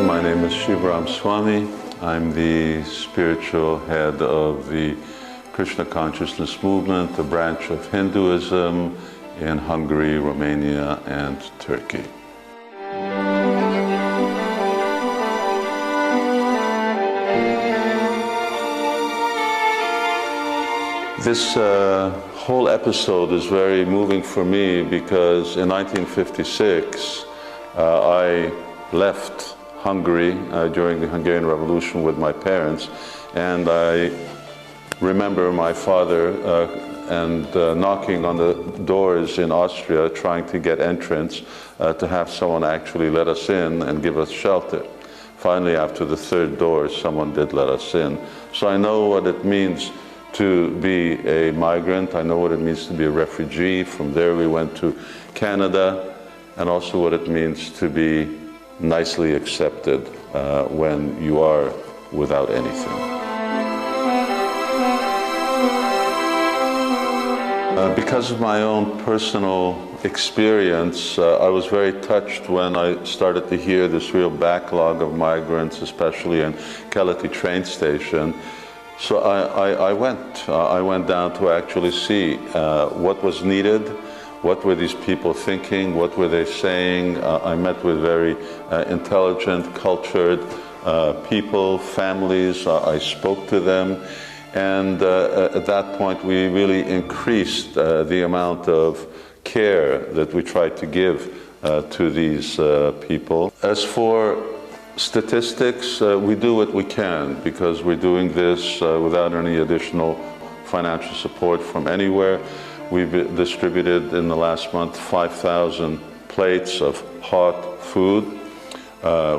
My name is Shivaram Swami. I'm the spiritual head of the Krishna Consciousness Movement, a branch of Hinduism in Hungary, Romania, and Turkey. This whole episode is very moving for me because in 1956 I left Hungary during the Hungarian Revolution with my parents, and I remember my father knocking on the doors in Austria trying to get entrance to have someone actually let us in and give us shelter. Finally, after the third door, someone did let us in. So I know what it means to be a migrant. I know what it means to be a refugee. From there we went to Canada, and also what it means to be nicely accepted when you are without anything. Because of my own personal experience, I was very touched when I started to hear this real backlog of migrants, especially in Keleti train station. So I went down to actually see what was needed, what were these people thinking, what were they saying. I met with very intelligent, cultured people, families. I spoke to them, and at that point we really increased the amount of care that we tried to give to these people. As for statistics, we do what we can because we're doing this without any additional financial support from anywhere. We've distributed in the last month 5,000 plates of hot food.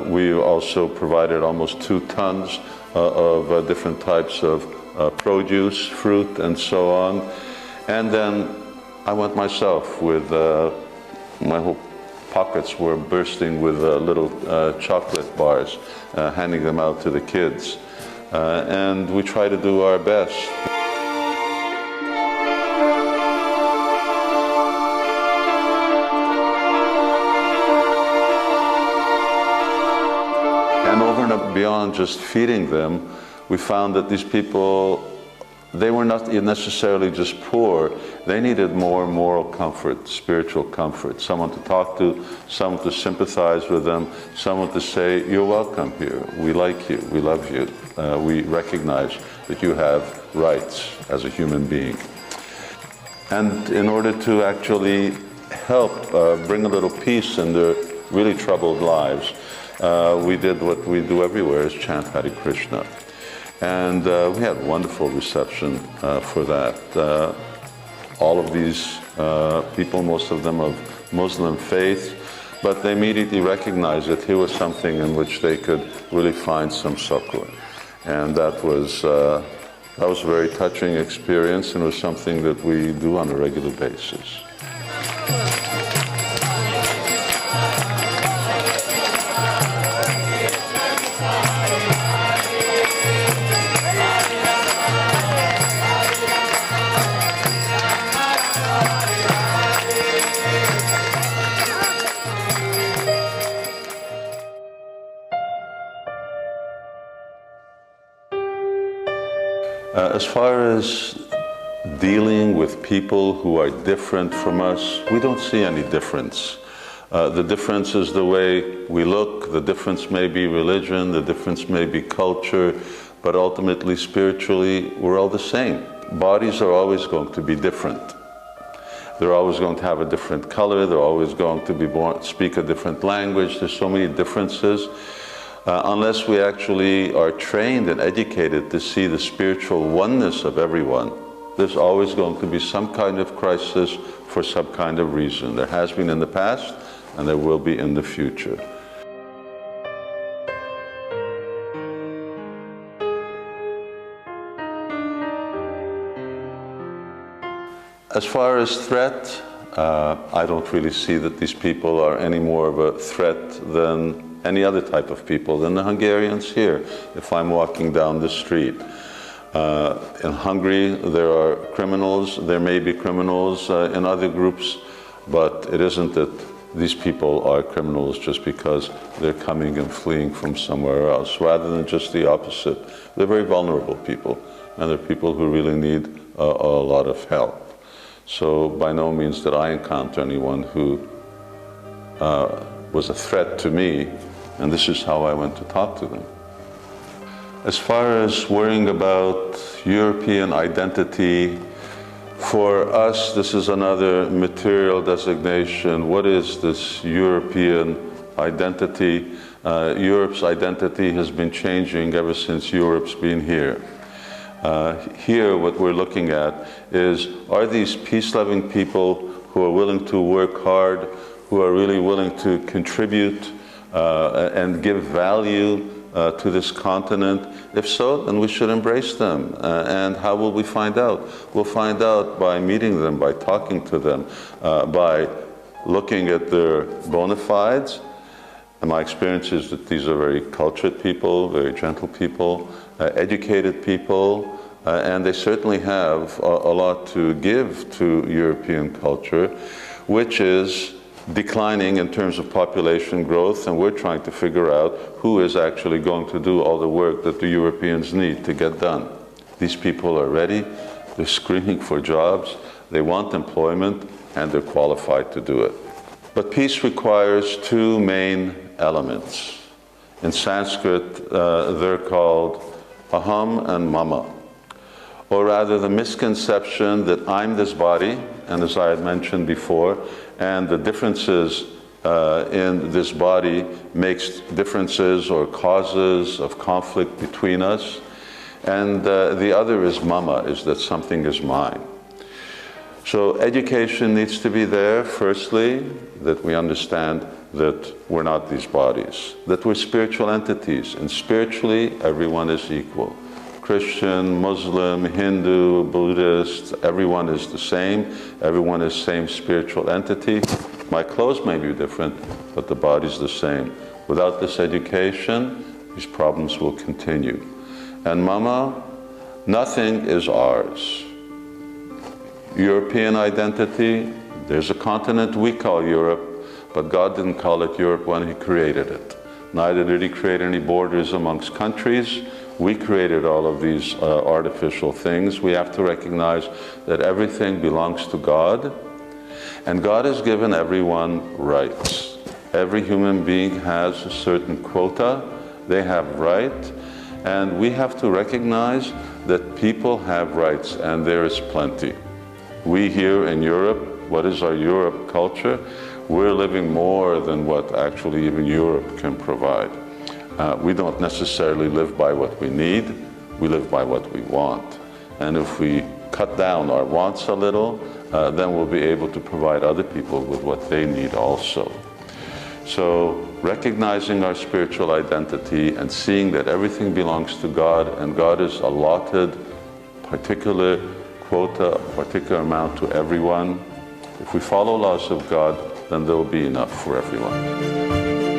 We also provided almost 2 tons of different types of produce, fruit, and so on. And then I went myself with my whole pockets were bursting with little chocolate bars, handing them out to the kids. And we try to do our best. And over and beyond just feeding them, we found that these people, they were not necessarily just poor, they needed more moral comfort, spiritual comfort, someone to talk to, someone to sympathize with them, someone to say, you're welcome here, we like you, we love you, we recognize that you have rights as a human being. And in order to actually help bring a little peace in their really troubled lives, we did what we do everywhere, is chant Hare Krishna. And we had a wonderful reception for that. All of these people, most of them of Muslim faith, but they immediately recognized that here was something in which they could really find some succor. And that was a very touching experience, and it was something that we do on a regular basis. As far as dealing with people who are different from us, we don't see any difference. The difference is the way we look, the difference may be religion, the difference may be culture, but ultimately, spiritually, we're all the same. Bodies are always going to be different. They're always going to have a different color, they're always going to speak a different language. There's so many differences. Unless we actually are trained and educated to see the spiritual oneness of everyone, there's always going to be some kind of crisis for some kind of reason. There has been in the past, and there will be in the future. As far as threat, I don't really see that these people are any more of a threat than any other type of people, than the Hungarians here. If I'm walking down the street, in Hungary there are criminals, there may be criminals in other groups, but it isn't that these people are criminals just because they're coming and fleeing from somewhere else, rather than just the opposite. They're very vulnerable people, and they're people who really need a lot of help. So by no means did I encounter anyone who was a threat to me, and this is how I went to talk to them. As far as worrying about European identity, for us, this is another material designation. What is this European identity? Europe's identity has been changing ever since Europe's been here. Here, what we're looking at is, are these peace-loving people who are willing to work hard, who are really willing to contribute and give value to this continent? If so, then we should embrace them. And how will we find out? We'll find out by meeting them, by talking to them, by looking at their bona fides. And my experience is that these are very cultured people, very gentle people, educated people, and they certainly have a lot to give to European culture, which is declining in terms of population growth, and we're trying to figure out who is actually going to do all the work that the Europeans need to get done. These people are ready, they're screaming for jobs, they want employment, and they're qualified to do it. But peace requires two main elements. In Sanskrit, they're called aham and mama, or rather the misconception that I'm this body, and as I had mentioned before, and the differences in this body makes differences or causes of conflict between us. And the other is mama, is that something is mine. So education needs to be there, firstly, that we understand that we're not these bodies, that we're spiritual entities, and spiritually everyone is equal. Christian, Muslim, Hindu, Buddhist, everyone is the same. Everyone is same spiritual entity. My clothes may be different, but the body's the same. Without this education, these problems will continue. And mama, nothing is ours. European identity, there's a continent we call Europe, but God didn't call it Europe when He created it. Neither did He create any borders amongst countries. We created all of these artificial things. We have to recognize that everything belongs to God, and God has given everyone rights. Every human being has a certain quota. They have right, and we have to recognize that people have rights, and there is plenty. We here in Europe, what is our Europe culture? We're living more than what actually even Europe can provide. We don't necessarily live by what we need, we live by what we want. And if we cut down our wants a little, then we'll be able to provide other people with what they need also. So recognizing our spiritual identity and seeing that everything belongs to God, and God has allotted particular quota, a particular amount to everyone. If we follow laws of God, then there will be enough for everyone.